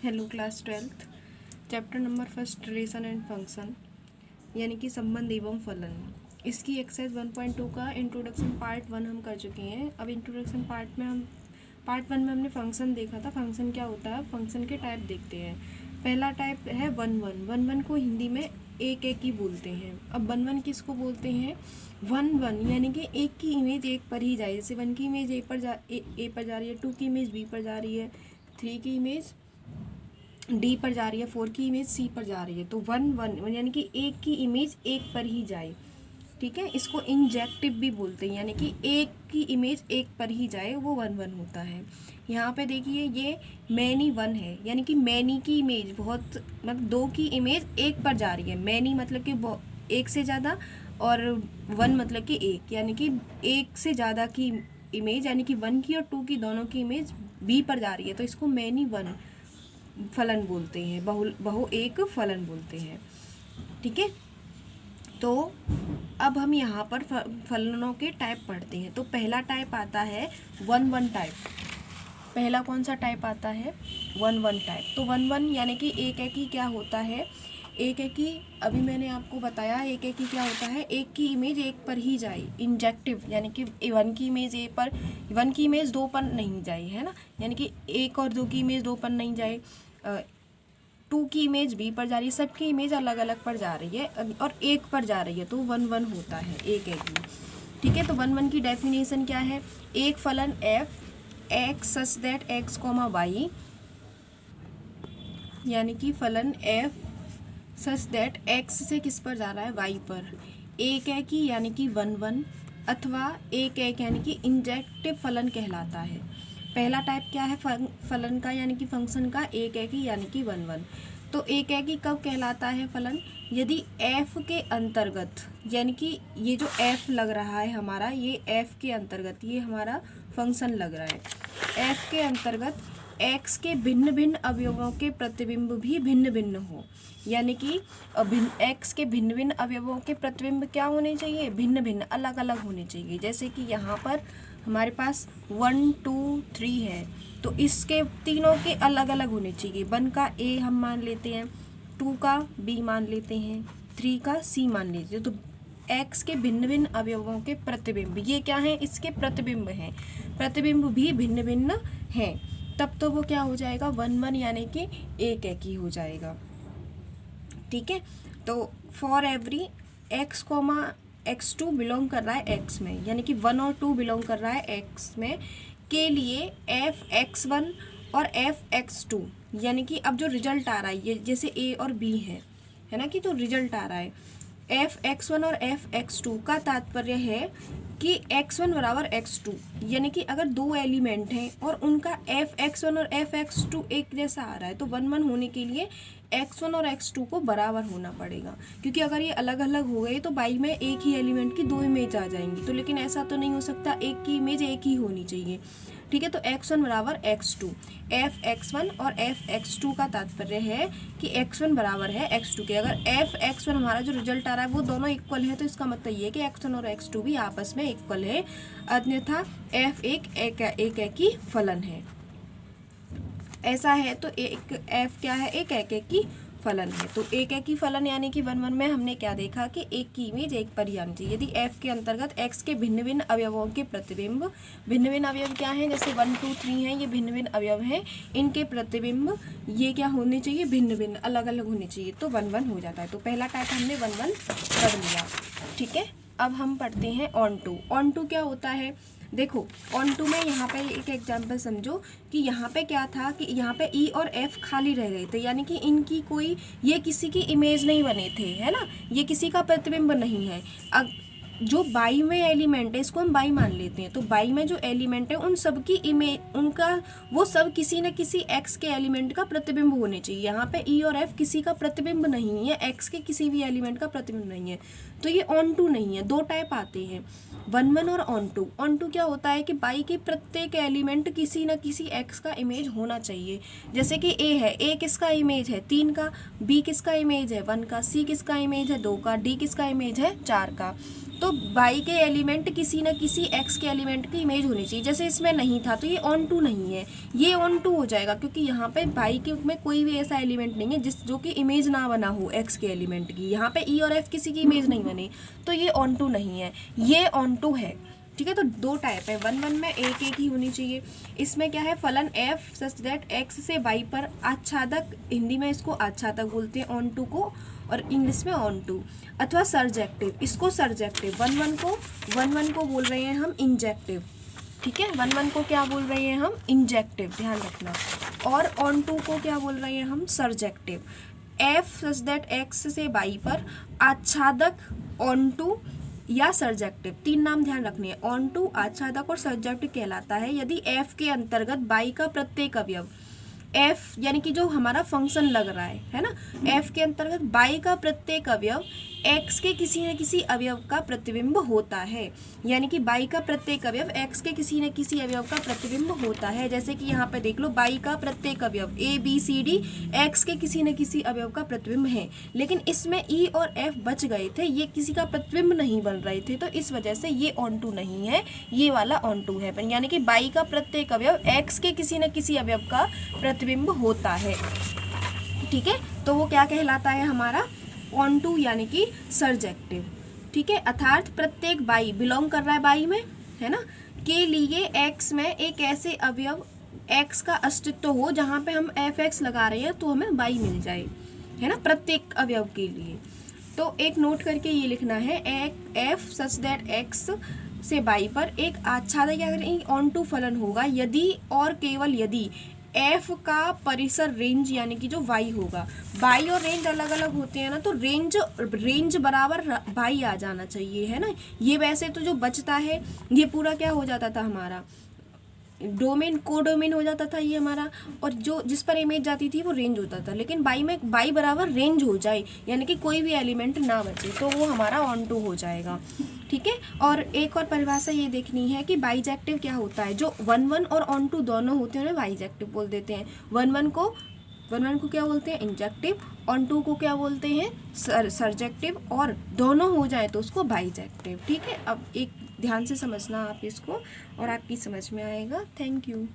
Hello class 12th chapter number first relation and function यानी कि संबंध एवं फलन। इसकी एक्सरसाइज 1.2 का इंट्रोडक्शन पार्ट 1 हम कर चुके हैं। अब इंट्रोडक्शन पार्ट 1 में हमने फंक्शन देखा था। फंक्शन क्या होता है, फंक्शन के टाइप देखते हैं। पहला टाइप है वन वन को हिंदी में एक एक ही बोलते हैं। अब वन किसको बोलते हैं, वन यानी कि एक की इमेज एक पर ही जाए। जैसे 1 की इमेज ए पर जा रही है, 2 की इमेज बी पर जा रही है, 3 की इमेज डी पर जा रही है, 4 की इमेज सी पर जा रही है। तो वन यानी कि एक की इमेज एक पर ही जाए, ठीक है। इसको इंजेक्टिव भी बोलते हैं, यानी कि एक की इमेज एक पर ही जाए, वो वन होता है। यहाँ पे देखिए ये मैनी वन है, यानी कि मैनी की इमेज बहुत मतलब 2 की इमेज एक पर जा रही है। मैनी मतलब कि एक से ज़्यादा, और वन मतलब कि एक, यानी कि एक से ज़्यादा की इमेज, यानी कि 1 की और 2 की दोनों की इमेज बी पर जा रही है। तो इसको मैनी वन फलन बोलते हैं, बहु एक फलन बोलते हैं, ठीक है। तो अब हम यहाँ पर फलनों के टाइप पढ़ते हैं। तो पहला टाइप आता है वन टाइप। पहला कौन सा टाइप आता है, वन टाइप। तो वन यानी कि एक ही क्या होता है, एक ही, अभी मैंने आपको बताया एक ही क्या होता है, एक की इमेज एक पर ही जाए, इंजेक्टिव, यानी कि 1 की इमेज 1 की इमेज 2 पर नहीं जाए, है ना। यानी कि 1 और 2 की इमेज 2 पर नहीं जाए, 2 की इमेज बी पर जा रही है, सबकी इमेज अलग अलग पर जा रही है और एक पर जा रही है, तो वन होता है एक ही, ठीक है। तो वन की डेफिनेशन क्या है, एक फलन f x such that x comma y, यानी कि फलन एफ सच दैट एक्स से किस पर जा रहा है, वाई पर, एक है कि यानी कि वन अथवा एक यानी कि इंजेक्टिव फलन कहलाता है। पहला टाइप क्या है फलन का, यानी कि फंक्शन का, एक है कि यानी कि वन। तो एक है कि कब कहलाता है फलन, यदि एफ के अंतर्गत, यानी कि ये जो एफ लग रहा है हमारा, ये एफ के अंतर्गत ये हमारा फंक्शन लग रहा है, एफ के अंतर्गत एक्स के भिन्न भिन्न अवयवों के प्रतिबिंब भी भिन्न भिन्न हो, यानी कि एक्स के भिन्न भिन्न अवयवों के प्रतिबिंब क्या होने चाहिए, भिन्न भिन्न, अलग अलग होने चाहिए। जैसे कि यहाँ पर हमारे पास 1 2 3 है, तो इसके तीनों के अलग अलग होने चाहिए। 1 का ए हम मान लेते हैं, 2 का बी मान लेते हैं, 3 का सी मान लेते हैं। तो एक्स के भिन्न भिन्न अवयवों के प्रतिबिंब, ये क्या है, इसके प्रतिबिंब हैं, प्रतिबिंब भी भिन्न भिन्न हैं, तब तो वो क्या हो जाएगा, वन यानी कि एक ही हो जाएगा, ठीक है। तो for every x comma x2 belong कर रहा है एक्स में, यानी कि 1 और 2 बिलोंग कर रहा है एक्स में, के लिए एफ x1 और एफ x2, यानी कि अब जो रिजल्ट आ रहा है, ये जैसे ए और बी है ना, कि जो रिजल्ट आ रहा है एफ x1 और एफ x2 का तात्पर्य है कि x1 बराबर x2, यानी कि अगर 2 एलिमेंट हैं और उनका एफ x1 और एफ x2 एक जैसा आ रहा है, तो वन होने के लिए x1 और x2 को बराबर होना पड़ेगा, क्योंकि अगर ये अलग अलग हो गए तो बाई में एक ही एलिमेंट की 2 इमेज आ जाएंगी। तो लेकिन ऐसा तो नहीं हो सकता, एक की इमेज एक ही होनी चाहिए, ठीक है। तो x1 बराबर x2, एफ x1 और एफ x2 का तात्पर्य है कि x1 बराबर है x2 के। अगर एफ x1 हमारा जो रिजल्ट आ रहा है वो दोनों इक्वल है, तो इसका मतलब ये है कि x1 और x2 भी आपस में इक्वल है, अन्यथा एफ एक ही फलन है। ऐसा है तो एक एफ क्या है, एक की फलन है। तो एक की फलन यानी कि वन में हमने क्या देखा कि एक की इमेज एक पर ही आनी चाहिए। यदि एफ के अंतर्गत एक्स के भिन्न भिन्न अवयवों के प्रतिबिंब, भिन्न भिन्न अवयव क्या हैं, जैसे 1 2 3 हैं, ये भिन्न भिन्न अवयव हैं, इनके प्रतिबिंब ये क्या होने चाहिए, भिन्न भिन्न, अलग अलग होने चाहिए, तो वन हो जाता है। तो पहला टाइप हमने वन पढ़ लिया, ठीक है। अब हम पढ़ते हैं ऑन टू क्या होता है। देखो ऑन टू में यहाँ पे एक एग्जांपल समझो कि यहाँ पे क्या था कि यहाँ पे ई और एफ खाली रह गए थे, यानी कि इनकी कोई, ये किसी की इमेज नहीं बने थे, है ना, ये किसी का प्रतिबिंब नहीं है। अब जो बाई में एलिमेंट है, इसको हम बाई मान लेते हैं, तो बाई में जो एलिमेंट है उन सब की इमेज, उनका वो सब किसी न किसी एक्स के एलिमेंट का प्रतिबिंब होने चाहिए। यहाँ पे ई और एफ किसी का प्रतिबिंब नहीं है, एक्स के किसी भी एलिमेंट का प्रतिबिंब नहीं है, तो ये ऑन टू नहीं है। 2 टाइप आते हैं, वन और ऑन टू। ऑन टू क्या होता है कि बाई के प्रत्येक एलिमेंट किसी न किसी एक्स का इमेज होना चाहिए। जैसे कि ए है, ए किसका इमेज है, 3 का, बी किसका इमेज है, 1 का, सी किसका इमेज है, 2 का, डी किसका इमेज है, 4 का। तो तो बाई के एलिमेंट किसी न किसी एक्स के एलिमेंट की इमेज होनी चाहिए। जैसे इसमें नहीं था तो ये ऑन टू नहीं है, ये ऑन टू हो जाएगा क्योंकि यहाँ पे बाई के में कोई भी ऐसा एलिमेंट नहीं है जो कि इमेज ना बना हो एक्स के एलिमेंट की। यहाँ पे ई और एफ किसी की इमेज नहीं बनी, तो ये ऑन टू नहीं है, ये ऑन टू है। ठीक है, तो दो टाइप है, 1 1 में एक एक ही होनी चाहिए। इसमें क्या है, फलन f सच दैट x से y पर आच्छादक, हिंदी में इसको आच्छादक बोलते हैं ऑन टू को, और इंग्लिश में ऑन टू, अथवा सर्जेक्टिव, इसको सर्जेक्टिव। 1 1 को बोल रहे हैं हम इंजेक्टिव। ठीक है, 1 1 को क्या बोल रहे हैं हम, इंजेक्टिव, ध्यान रखना। और ऑन टू को क्या बोल रहे हैं हम, surjective. f such that x से y पर आच्छादक, ऑन टू या सर्जेक्टिव, तीन नाम ध्यान रखने हैं। ऑन टू, आच्छादक और सर्जेक्टिव कहलाता है यदि f के अंतर्गत बाई का प्रत्येक अवयव, f यानी कि जो हमारा फंक्शन लग रहा है ना, f के अंतर्गत बाई का प्रत्येक अवयव x के किसी न किसी अवयव का प्रतिबिंब होता है। यानी कि बाई का प्रत्येक अवयव x के किसी न किसी अवयव का प्रतिबिंब होता है। जैसे कि यहाँ पे देख लो, बाई का प्रत्येक अवयव a b c d x के किसी न किसी अवयव का प्रतिबिंब है, लेकिन इसमें e और f बच गए थे, ये किसी का प्रतिबिंब नहीं बन रहे थे, तो इस वजह से ये ऑन टू नहीं है, ये वाला ऑन टू है। यानी कि बाई का प्रत्येक अवयव x के किसी न किसी अवयव का प्रतिबिंब होता है। ठीक है, तो वो क्या कहलाता है हमारा, ऑन टू यानी कि सर्जेक्टिव। ठीक है, अर्थात प्रत्येक बाई बिलोंग कर रहा है बाई में, है ना, के लिए x में एक ऐसे अवयव x का अस्तित्व हो जहाँ पे हम fx लगा रहे हैं तो हमें बाई मिल जाए, है ना, प्रत्येक अवयव के लिए। तो एक नोट करके ये लिखना है, f सच दैट x से बाई पर एक आच्छादक या ऑन टू फलन होगा यदि और केवल यदि f का परिसर रेंज यानी कि जो y होगा, बाई और रेंज अलग अलग होते हैं ना, तो रेंज बराबर बाई आ जाना चाहिए, है ना। ये वैसे तो जो बचता है ये पूरा क्या हो जाता था हमारा, डोमेन, कोडोमेन हो जाता था ये हमारा, और जो जिस पर इमेज जाती थी वो रेंज होता था। लेकिन बाई में बाई बराबर रेंज हो जाए यानी कि कोई भी एलिमेंट ना बचे तो वो हमारा ऑन टू हो जाएगा। ठीक है, और एक और परिभाषा ये देखनी है कि बाईजेक्टिव क्या होता है। जो 1 1 और ऑन टू दोनों होते हैं उन्हें बाईजेक्टिव बोल देते हैं। 1 1 को क्या बोलते हैं, इंजेक्टिव, ऑन टू को क्या बोलते हैं, सर्जेक्टिव, और दोनों हो जाए तो उसको बाईजेक्टिव। ठीक है, अब एक ध्यान से समझना आप इसको और आपकी समझ में आएगा। Thank you.